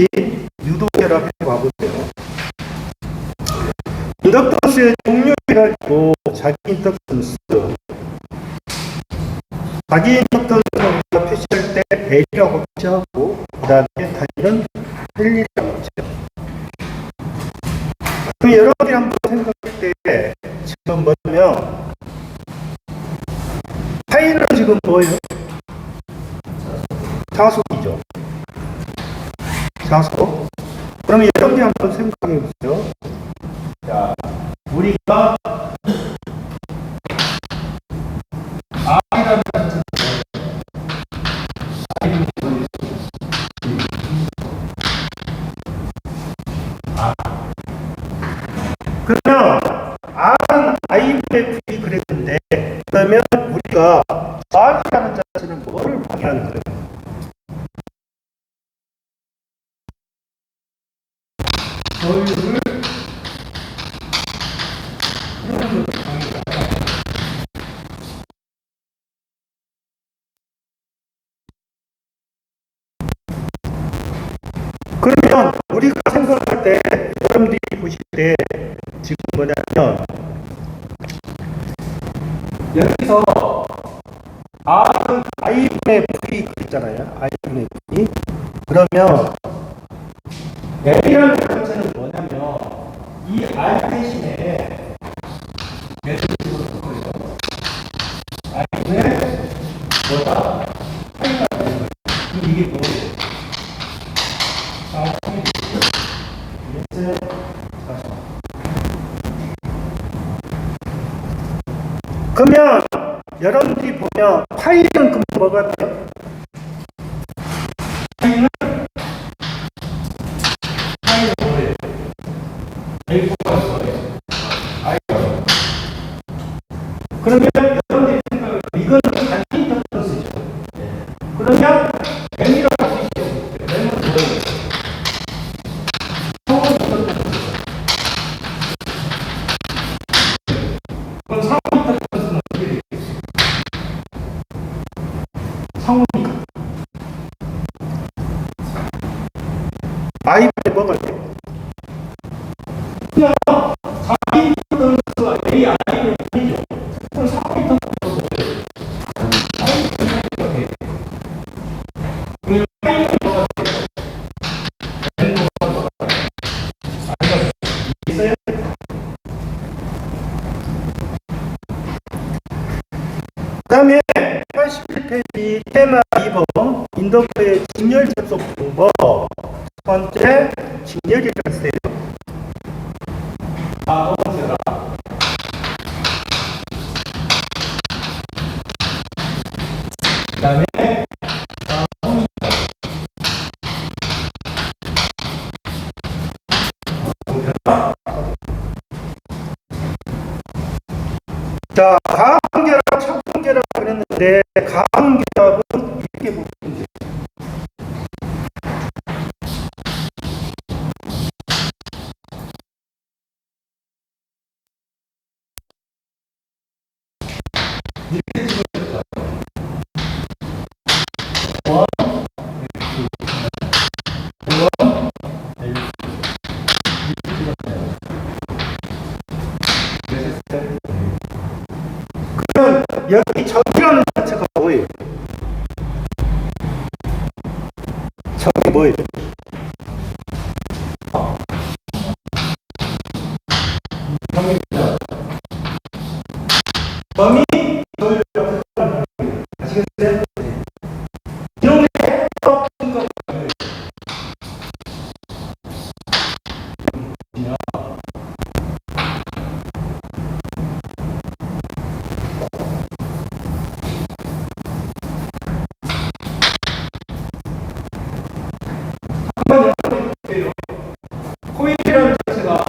같이 유도 결합해 봐보세요. 인덕턴스의 종류해가지고 자기 인덕턴스, 자기 인덕턴스를 우리가 표시할 때 L이라고 표시하고, 그 다음에 단위는 헬리라고 표시해요. 그럼 여러분이 한번 생각할 때 지금 뭐냐면 파이는 지금 뭐예요? 자속이죠. 자속. 그럼 여러분이 한번 생각해 보세요. 자, 우리가 R이라는 단체는 그러면 R은 I분의 V 그랬는데, 그러면 우리가 R이라는 자체는 뭐를 방해하는 거예요? 저율을 그러면 우리가 생각할 때, 여러분들이 보실 때 지금 뭐냐면 여기서 R은 I분의 V 그랬잖아요. I분의 V. 그러면 L이라는 자체는 뭐냐면 이 R 대신에 L을 집어넣어요. I분의 뭐다? I가 되는 거예요. 그럼 이게 뭐예요? 그러면 여러분들이 보면 파이는 그럼 뭐가 돼요? 파이는 뭐예요? A가 뭐예요? I가. 그러면 여러분들이 생각해요. 이거는 단위 인덕턴스죠. 그러면 M이라고 할 수 있죠. M은 뭐예요? 상호 인덕턴스. 그럼 상호 인덕턴스는 어떻게 되겠어요? 상호니까. I분의 뭐가 돼요? 그냥 자기 인덕턴스가 A, I는 아니죠. 그럼 상호 인덕턴스가 뭐예요? I가 돼요. 그럼 I는 뭐가 돼요? N은 뭐가 돼요? I가 있어요? 그 다음에 81페이지 테마 2번 인덕터의 직렬 접속 방법. 첫 번째 직렬이라고 했어요. 넘어가세요. 그 다음에 자, 가항결합, 차항결합 그랬는데 가항결합은 이렇게 보면 돼요. 이렇게 찍어요. 원, 원, 그러면 여기 적이라는 자체가 뭐예요? 적이 뭐예요? 점이 저희를 아시겠어요? 이런 게 없는 거 한번 여쭤볼게요. 코일이라는 자체가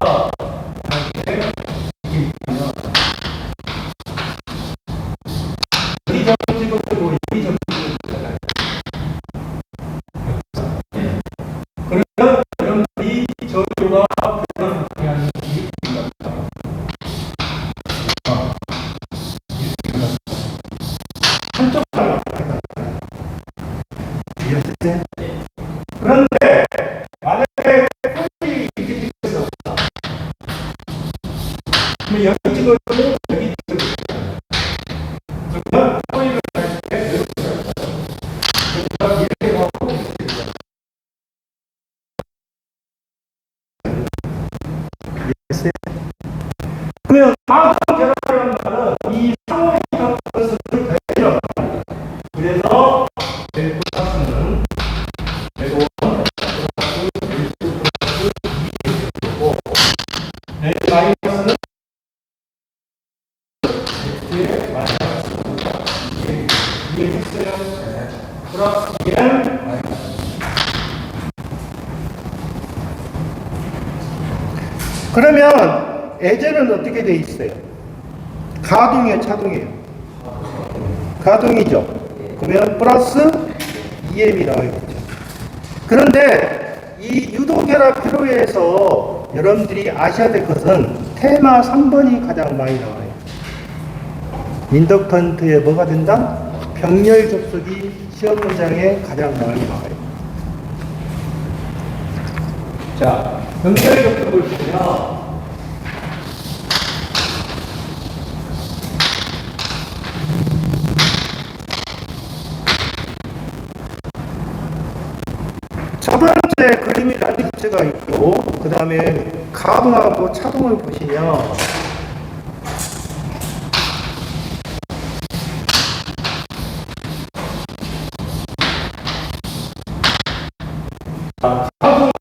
이것을 여기 그러면 코일을 할 때 이렇게 하고 이해했어요? 그러면 가동 결합이라는 말은 이 상호에 있는 것을 더해요. 그래서 델 플러스는 델1 플러스 델2 플러스 2고 델 마이너스는 델 마이너스 2 이해했어요? 플러스 2는 마이너스. 그러면 예제는 어떻게 돼 있어요? 가동이에요, 차동이에요? 가동이죠. 그러면 플러스 2m이 나와있죠. 그런데 이 유도결합 회로에서 여러분들이 아셔야 될 것은 테마 3번이 가장 많이 나와요. 인덕턴트에 뭐가 된다? 병렬 접속이 시험 문장에 가장 많이 나와요. 자, 병렬 접속을 보면 첫 번째 그림이 라디스가 있고 그 다음에 가동하고 차동을 보시면 가동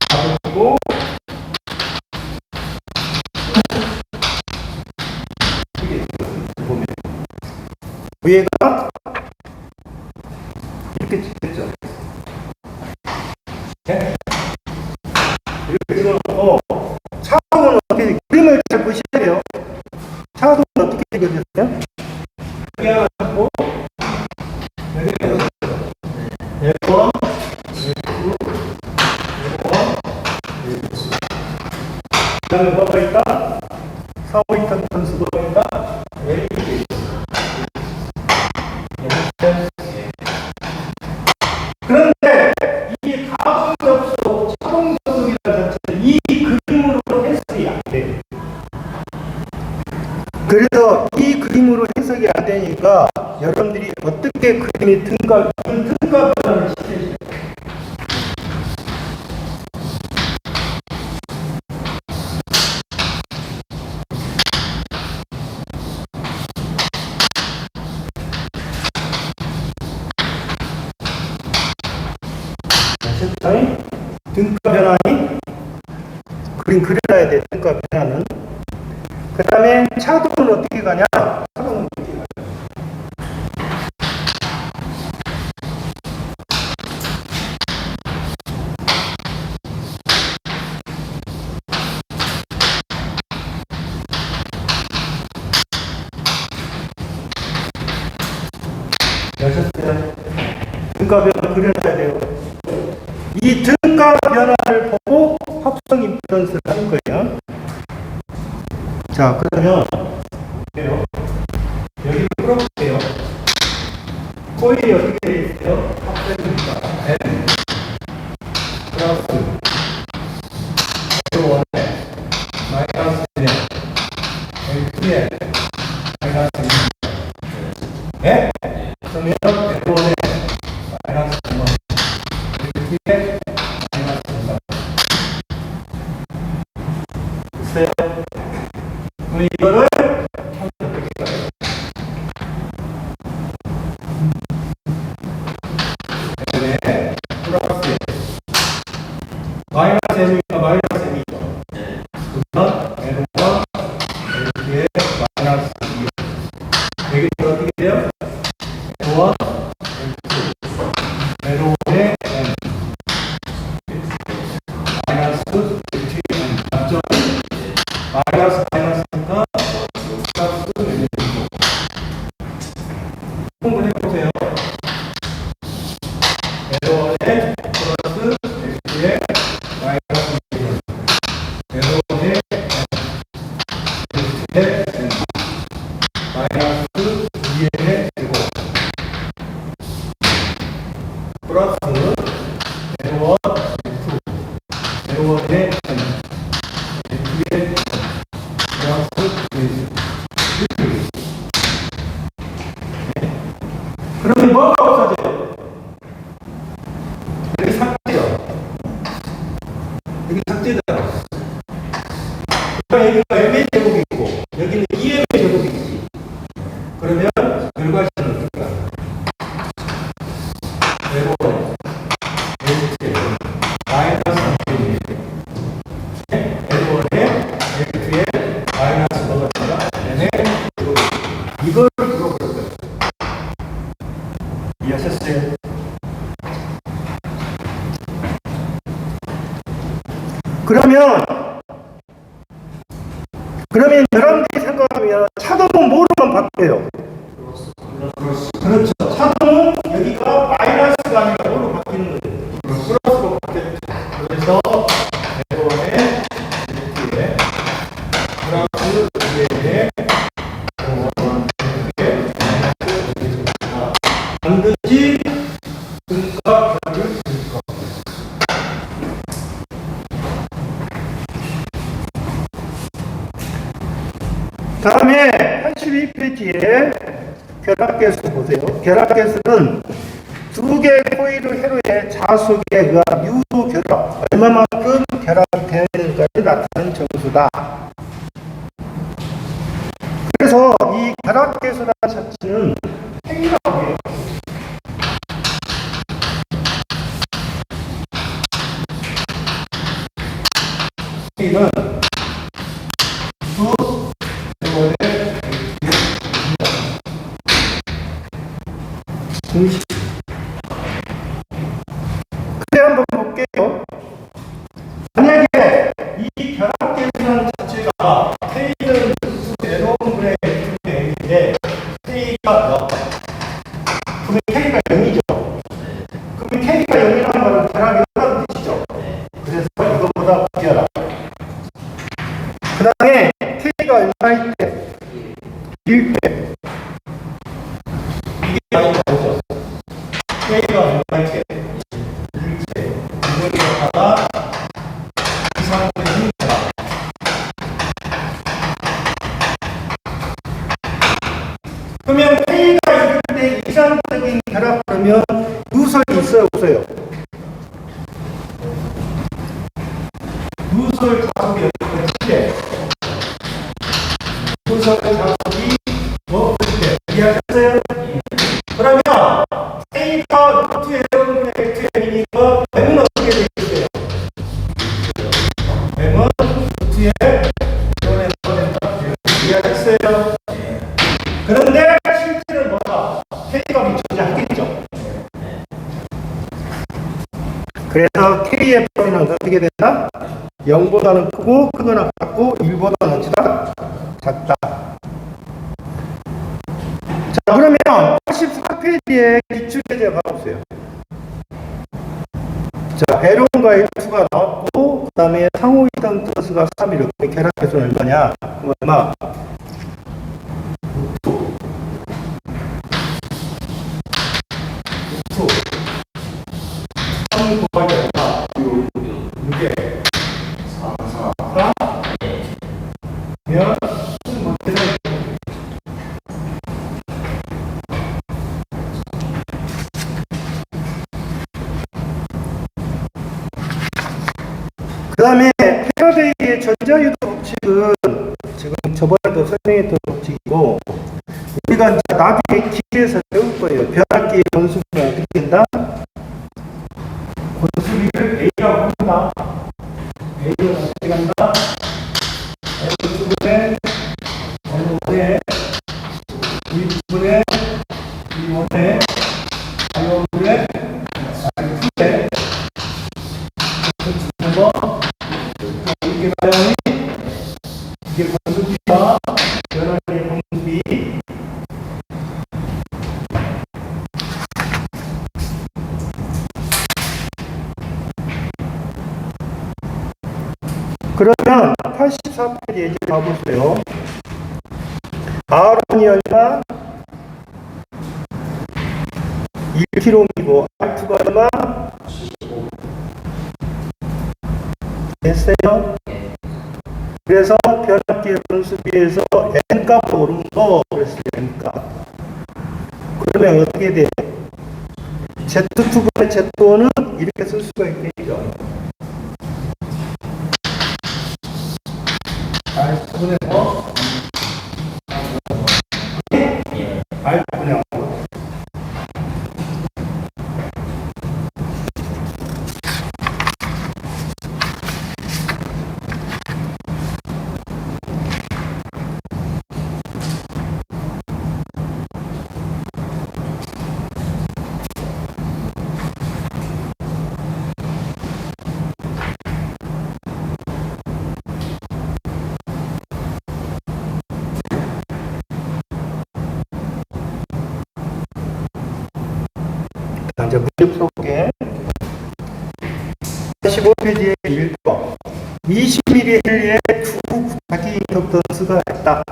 가동이고 보면 위에가 이렇게 됐죠. 네? 이렇게 찍어놓고 차동은 어떻게 그림을 잘 보셔야 돼요. 차동은 어떻게 되거든요? 여기 하나 잡고 여기 하나 잡고 그 다음에 뭐가 있다? 4호이턴 선수가 있다? 이렇게 있어. 그런데 이 가동 접속, 차동 접속이라는 자체는 이 그림으로 해석이 안 돼요. 그래서 이 그림으로 해석이 안 되니까 여러분들이 어떻게 그림이 등가 변화를 시켜주세요. 등가 변화니 그림 그려야 돼. 등가 변화는 그 다음에 차동은 어떻게 가냐? 차동은 어떻게 가냐? 아셨어요? 등가 변화 그려야 돼요. 이 등가 변화를 보고 합성 임피던스를 하는 거예요. 자, 그러면 여기 풀어볼게요. 코일이 어떻게 되어 있어요? 합성입니다. N 플러스 L1 마이너스 N L2에 마이너스 2 네? 그러면 L1에 마이너스 1 L2에 마이너스 1 글쎄요. 그럼 이거를 어떻게 가요? 네, 플러스 마이너스 m이니까 마이너스 m이죠. 그러면 L1과 L2에 마이너스 2 여기 어떻게 돼요? L1, L2 L1에 n 마이너스 L2에 n 맞죠? 마이너스 마이너스니까 플러스 내리고 공부를 해보세요. L1에 플러스 L2에 마이너스 1 L1에 L2에 N 마이너스 2에 제곱 플러스 L1 L2 L1에 N 제로에 L2에 마이너스 2에 L1에 L2에 마이너스 넣어놨다가 N에 이걸 물어볼 거예요. 이해하셨어요? 그러면 여러분들이 생각하면 차동은 뭐로만 바뀌어요? 그렇죠. 차동은 여기가 마이너스가 아니라 뭐로 바뀌는 거예요? 플러스로 바뀌었죠. 그래서 L1에 L2에 플러스 2에 반드시 등가 변화를 줄 것. 다음에 82페이지에 결합계수 보세요. 결합계수는 두 개의 코일의 회로의 자속에 의한 유도 결합, 얼마만큼 결합이 되는가를 나타내는 정수다. 그래서 이 결합계수라는 자체는 K라고 해요. K는 두 회로의 공식. 그래 한번 볼게요. 만약에 이 결합계수라는 자체가 K는 새로운 분의 A인데 K가 0. 그러면 K가 0이죠. 그러면 K가 0이라는 말은 결합이 없다는 뜻이죠. 그래서 이거보다 비하라. 그 다음에 K가 얼마일 때? 1대. 이게 많이 나오죠. K가 얼마일 때? 1대. 이걸 갖다가 이상분의 결합. 그러면 K가 있을 때 이상적인 결합 그러면 누설이 있어요, 없어요? 누설 자석이 어떻게? 누설 자석이 뭐 어떻게? 이해하셨어요? 그러면 K가 루트의 0분의 X-N이니까 M은 어떻게 되겠어요? M은 루트의 0분의 X 이해하셨어요? 그런데 실제는 뭐다? K값이 존재하겠죠. 그래서 K의 범위는 어떻게 된다? 0보다는 크고 크거나 같고 1보다는 어찌다? 작다. 자, 그러면 84페이지에 기출예제 봐보세요. 자, L1과 L2가 나왔고 그 다음에 상호 이동 플러스가 3 이렇게 결합해서는 얼마냐? 얼마? 3 곱하기 얼마? 6에 4 면 그 다음에 패러데이의 전자유도 법칙은 지금 저번에도 설명했던 법칙이고 우리가 이제 나중에 기계에서 배울 거예요. 변압기의 건수가 어떻게 된다? 건수비를 A라고 한다. A는 어떻게 간다? L2분의 N5의 2분의 2분의 I1분의 I2의 이게 과연이 이게 건수비와 변화의 건수비 그러면 84페이지 예제 봐보세요. R이 얼마? 1kg이고 R2가 얼마? 75. 됐어요? 그래서 변압기의 건수비에서 N값을 오른 거 그랬어요. N값. 그러면 어떻게 돼? Z2분의 Z5는 이렇게 쓸 수가 있겠죠. R분의 뭐? R분의 자, 이제 문제 풀어볼게. 15페이지에 1번. 20mm 헬리에 두 자기 인덕턴스가 있다.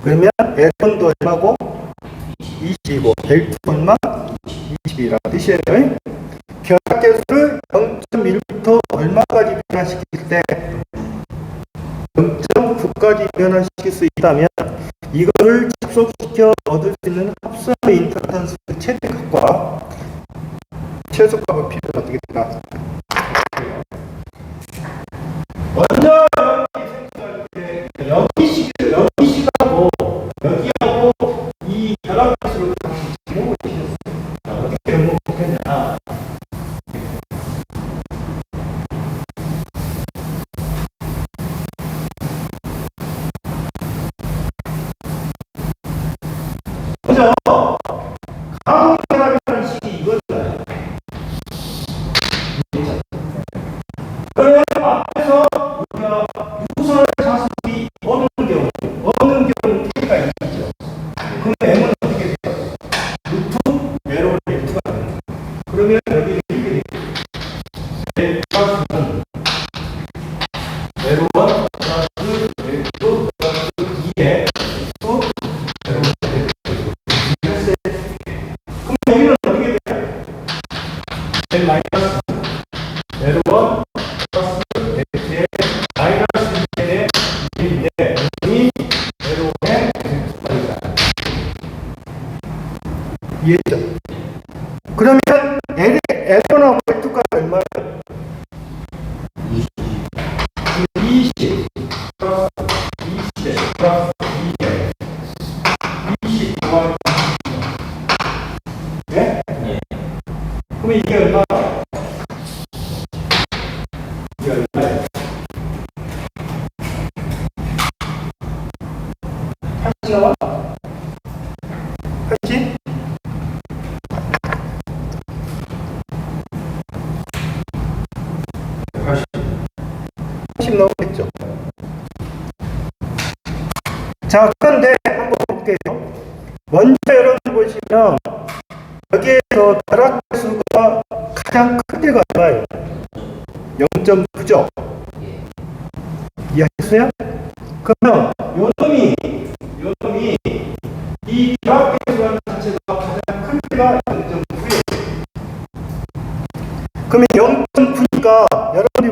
그러면 L1도 얼마고? 20이고, L2 얼마? 20이라는 뜻이에요. 결합계수를 0.1부터 얼마까지 변화시킬 때 0.9까지 변화시킬 수 있다면 이거를 접속시켜 얻을 수 있는 합성의 인덕턴스 최대값과 최소값의 비교가 어떻게 될까? 먼저 여기시하고 여기하고 이 결합계수를 같이 모으시겠어요. 어떻게 모으겠냐? 먼저 가공결합이라는 식이 이거잖아요. 그러면 앞에서 우리가 유선의 자습이 어느 경우 K가 있죠. 그럼 M은 어떻게 돼요? 루트 외로운 L2가 돼요. 그러면 여기는 이렇게 돼요. L은 외로운 플러스 L2 플러스 2에 또 외로운 L2. 그럼 여기는 어떻게 돼요? L 마이너스 외로운 플러스 L의 마이너스 1의 1인데 이 외로움의 L이다. 이해했죠? 그러면 L1하고 L2가 얼마예요? 20 플러스 20 플러스 2에 20 더하기 20. 네? 그러면 이게 얼마? 이게 얼마예요? 80 나와? 80? 80 나오겠죠. 자, 그런데 한번 볼게요. 먼저 여러분 보시면 여기에서 결합계수가 가장 큰 데가 얼마예요? 0.9죠. 이해하셨어요? 그러면 요 놈이 이 결합계수라는 자체가 가장 큰 데가 0.9예요. 그러면 0.9니까 여러분이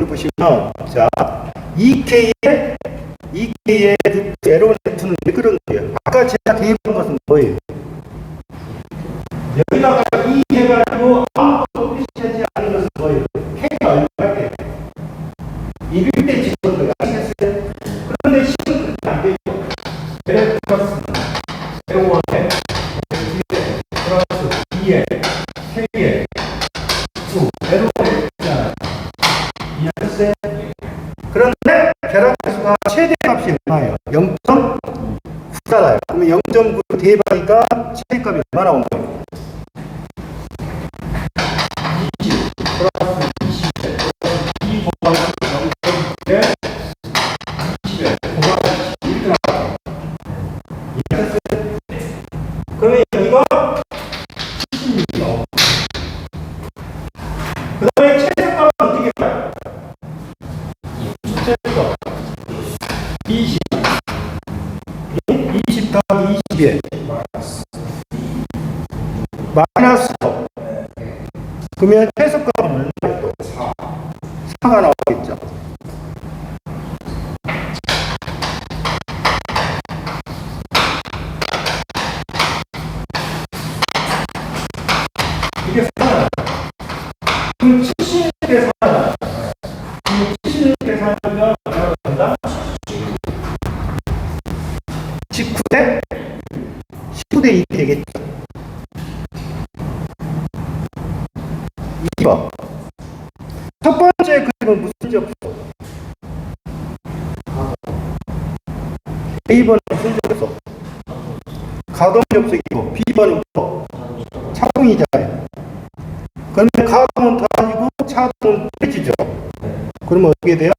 보시면 자 2K의 L1, L2는 왜 그런 거예요? 아까 제가 대입한 것은 뭐예요? 여기다가 2 해가지고 아무것도 표시하지 않은 것은 뭐예요? K가 얼마예요? 1대 집어넣어요. 아시겠어요? 그런데 식은 그렇게 안 되죠. L 플러스 L1에 L2에 플러스 2에 K에 2 L1에 있잖아요. 이해하셨어요? 그런데 결합계수가 최대값이 얼마예요? 0.9잖아요. 그러면 0.9로 대입하니까 최대값이 얼마 나온 거예요? 20 플러스 20에 플러스 2 곱하기 0.9에 20에 곱하기 1 나와요. 이해하셨어요? 그러면 이거 70 나오고 그 다음에 최대값은 어떻게 가요? 최대값 20 더하기 20에 마이너스 그러면 최소값은 얼마예요? 4가 나오겠죠. 이게 4잖아요. 그럼 70에 4잖아요. 70에 4면 얼마나 된다? 19대 2 되겠죠. 2번. 첫 번째 그림은 무슨 접속? A번은 무슨 접속? 가동 접속이고 B번은 뭐? 차동이잖아요. 그러면 가동은 더해지고 차동은 빼지죠. 그러면 어떻게 돼요?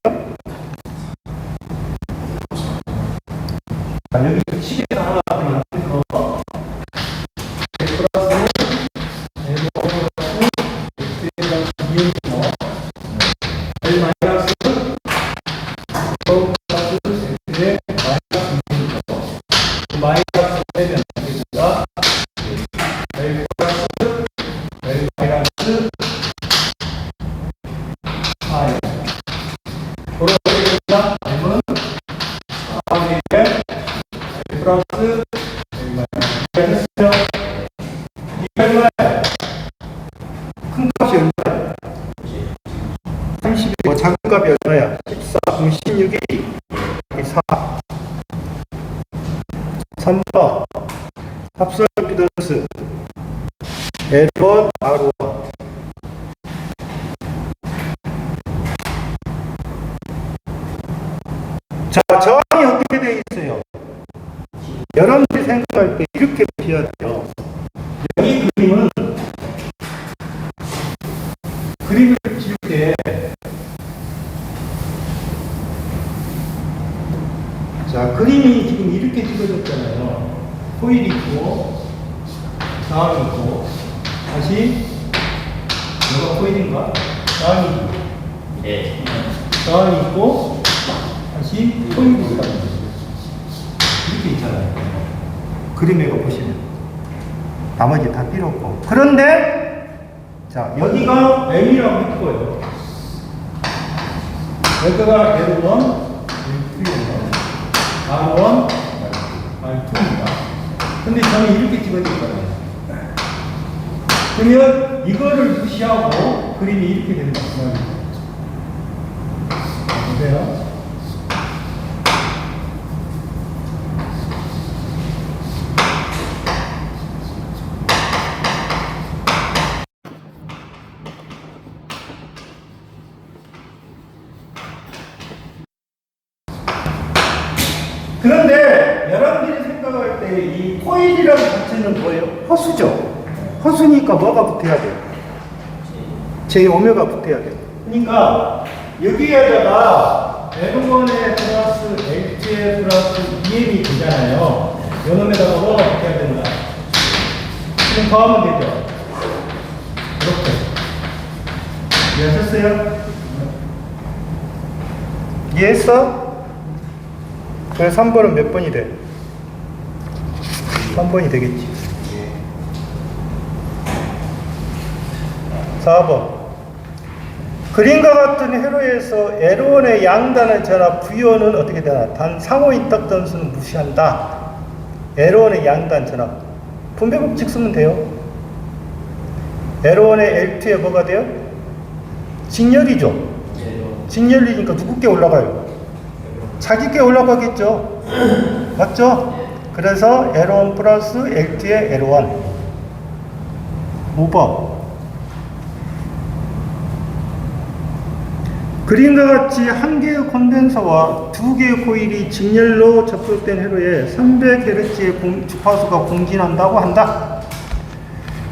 여기 시계가 하나 값이 얼마야? 14, 그럼 16이 4. 3번 합성 임피던스 L1, R1. 자, 저항이 어떻게 되어 있어요? 여러분들이 생각할 때 이렇게 보셔야 돼요. 여기 그림을 칠 때, 자, 그림이 지금 이렇게 찍어졌잖아요. 코일이 있고, 저항이 있고, 다시, 뭐가 코일인가? 저항이 있고, 네. 저항이 있고, 다시 코일이 있다. 이렇게 있잖아요. 그림에 보시면. 나머지 다 필요 없고. 그런데, 자, 여기가 M이라고 했을 거예요. 여기가 L1, L2, R1, R2입니다. 근데 저는 이렇게 찍어졌잖아요. 그러면 이거를 무시하고 그림이 이렇게 된다. 보세요. 그런데 여러분들이 생각할 때 이 코일이라는 자체는 뭐예요? 허수죠. 허수니까 뭐가 붙어야 돼요? J 오메가 붙어야 돼요. 그러니까 여기에다가 L1에 플러스 L2에 플러스 EM이 되잖아요. 요놈에다가 뭐가 붙어야 된다? 지금 더하면 되죠. 이렇게. 이해하셨어요? 이해했어? 그래서 3번은 몇 번이 돼? 3번이 되겠지. 4번. 그림과 같은 회로에서 L1의 양단의 전압 V1은 어떻게 되나? 단 상호 인덕던수는 무시한다. L1의 양단 전압. 분배법칙 쓰면 돼요. L1의 L2에 뭐가 돼요? 직렬이죠. 직렬이니까 누구께 올라가요? 자기께 올라가겠죠. 맞죠? 그래서 L1 플러스 L2의 L1. 5번. 그림과 같이 한 개의 콘덴서와 두 개의 코일이 직렬로 접속된 회로에 300Hz의 주파수가 공진한다고 한다.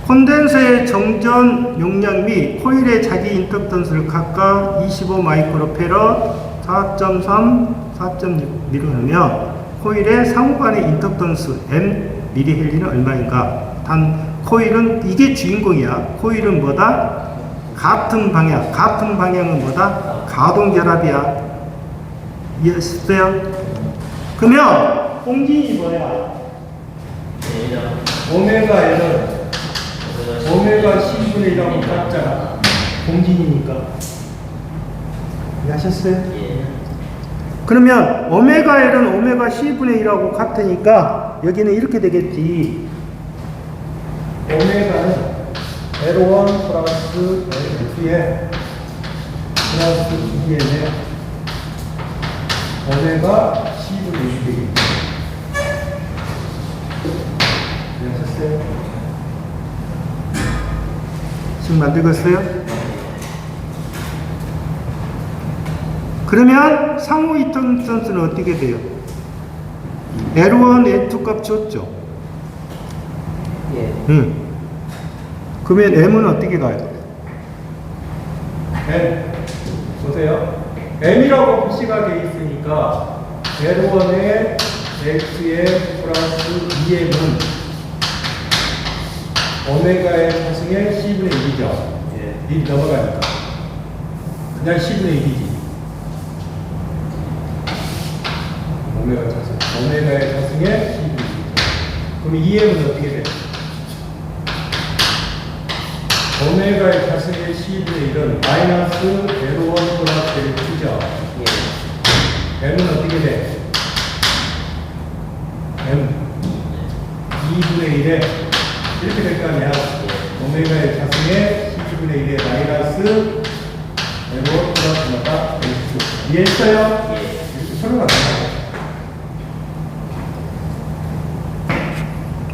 콘덴서의 정전 용량 및 코일의 자기 인덕던스를 각각 25 마이크로페럿, 4.3, 4.6 하며 코일의 상호간의 인덕던스 M 미리헬리는 얼마인가? 단 코일은 이게 주인공이야. 코일은 뭐다? 같은 방향. 같은 방향은 뭐다? 가동결합이야. 이해했어요? 그러면 공진이 뭐야? 오메가 L은 오메가 C분의 1하고 같잖아. 공진이니까. 이해하셨어요? 예. 그러면 오메가 L은 오메가 C분의 1하고 같으니까 여기는 이렇게 되겠지. 오메가는 L1 플러스 L2에 플러스 2N에 오메가 C분의 1이 되겠지. 이해하셨어요? 지금 만들겠어요? 그러면 상호 인덕던스는 어떻게 돼요? L1, L2 값 줬죠? 예. 응. 그러면 M은 어떻게 가요? M. 보세요. M이라고 표시가 되어 있으니까 L1에 L2에 플러스 2M은 오메가의 사승의 C분의 1이죠. 예. 1 넘어가니까. 그냥 C분의 1이지. 오메가의 사승의 C분의 1. 그럼 2M은 어떻게 돼? 오메가의 사승의 C분의 1은 마이너스 L1 플러스 L2죠. 예. M은 어떻게 돼? M 2분의 1에 이렇게 될 거 아니야. 오메가의 자승의 12분의 1에 마이너스 L1 플러스 뭐다? 이해했어요? 예. 이렇게 서로가 나와요.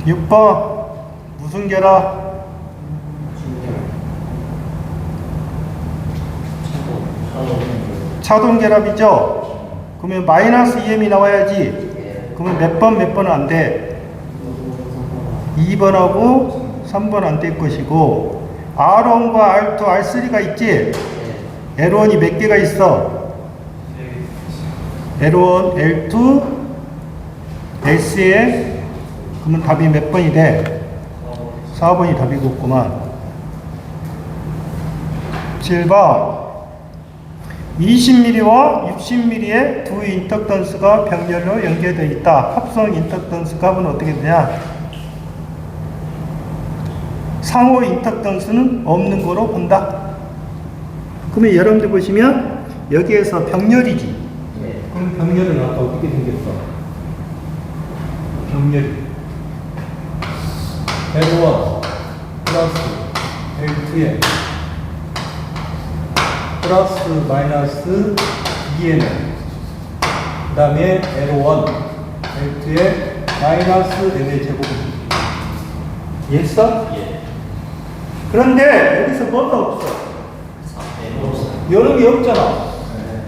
6번 무슨 결합? 차동 결합이죠? 그러면 마이너스 EM이 나와야지. 예. 그러면 몇 번은 안 돼. 2번하고 3번 안 될 것이고, R1과 R2, R3가 있지? 예. L1이 몇 개가 있어? L1, L2, S에 그러면 답이 몇 번이 돼? 4번이 답이겠구만. 7번 20mm와 60mm의 두 인덕턴스가 병렬로 연결되어 있다. 합성 인덕턴스 값은 어떻게 되냐? 상호 인덕턴스는 없는 거로 본다. 그러면 여러분들 보시면 여기에서 병렬이지. 예. 그럼 병렬은 아까 어떻게 생겼어? 병렬 L1 플러스 L2에 플러스 마이너스 2N 그 다음에 L1 L2에 마이너스 N의 제곱이 이해했어? 예. 그런데 여기서 뭐가 없어? 연음이 없잖아.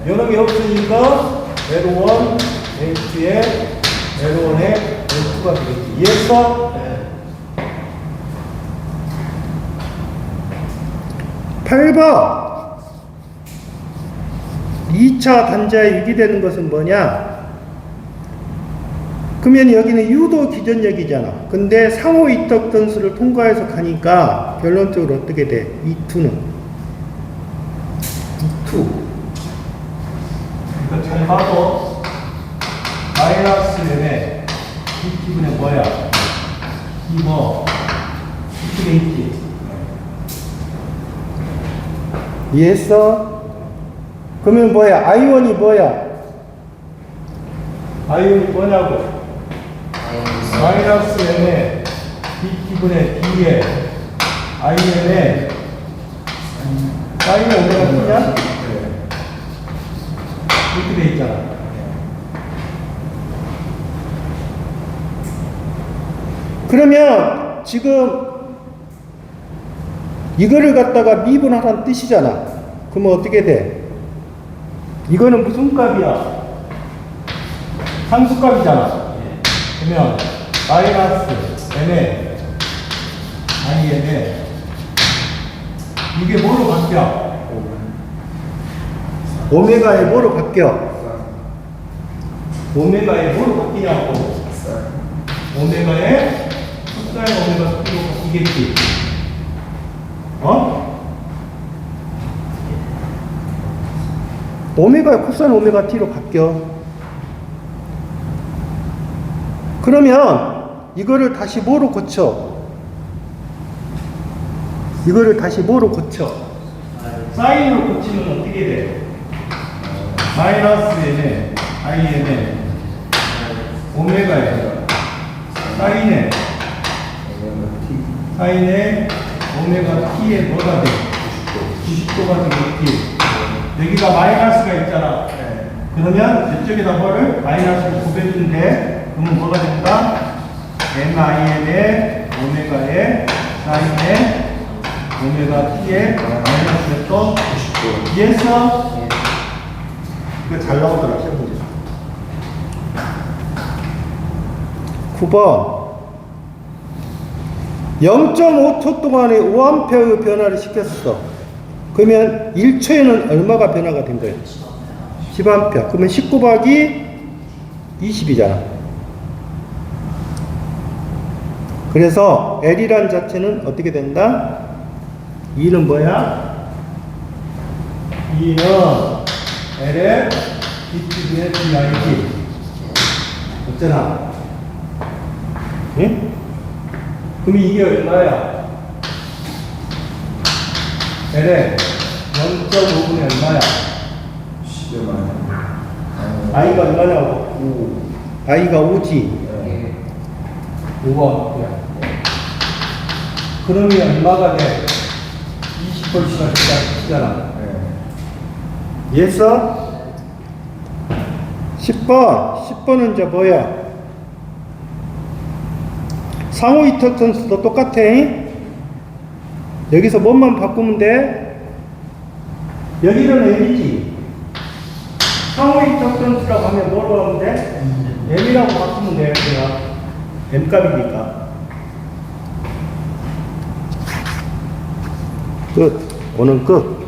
연음이 없으니까 L1, L2에 L1에 L2가 되겠지. 이해했어? 8번 2차 단자에 유기되는 것은 뭐냐? 그러면 여기는 유도 기전력이잖아. 근데 상호 이떡던수를 통과해서 가니까 결론적으로 어떻게 돼? E2는 E2 이거 잘 봐도 마이너스 N에 B분의 뭐야? 이 뭐? 이쪽에 있지? 이해했어? 그러면 뭐야? I1이 뭐야? I1이 뭐냐고? 마이너스 N에 B분의 D에 IN에 사인의 오메가 T냐? 이렇게 돼 있잖아. 그러면 지금 이거를 갖다가 미분하라는 뜻이잖아. 그러면 어떻게 돼? 이거는 무슨 값이야? 상수값이잖아. 그러면 마이너스 n에 in에 이게 뭐로 바뀌어? 오메가에 뭐로 바뀌어? 오메가에 뭐로 바뀌냐고? 오메가에 숫자의 오메가 T로 바뀌겠지. 어? 오메가에 코사인 오메가 t로 바뀌어. 그러면 이거를 다시 뭐로 고쳐? 이거를 다시 뭐로 고쳐? 사인으로 고치면 어떻게 돼? 마이너스 n에 in에 오메가에 사인에 오메가 t에 뭐가 돼? 90도가 되겠지. 여기가 마이너스가 있잖아. 그러면 이쪽에다 뭐를 마이너스를 곱해준대. 그러면 뭐가 된다? min에 오메가에 사인에 오메가 t에 마이너스 몇 도? 90도. 이해했어? 이거 잘 나오더라, 시험 문제. 9번 0.5초 동안에 5A의 변화를 시켰어. 그러면 1초에는 얼마가 변화가 된 거예요? 10A. 그러면 10 곱하기 20이잖아. 그래서 L이란 자체는 어떻게 된다? 2는 뭐야? 2는 L의 BTV의 DIT. 어쩌나? 응? 그럼 이게 얼마야? L의 0.5분의 얼마야? 10만 I가 얼마냐고? I가 5지. 5번. 그러면 얼마가 돼? 20번씩을 시잖아. 이해했어? 10번은 이제 뭐야? 상호 인덕턴스도 똑같아. 여기서 뭐만 바꾸면 돼? 여기는 M이지. 상호 인덕턴스라고 하면 뭐로 하면 돼? M이라고 바꾸면 돼. 그냥 M 값이니까. 끝. 오늘 끝.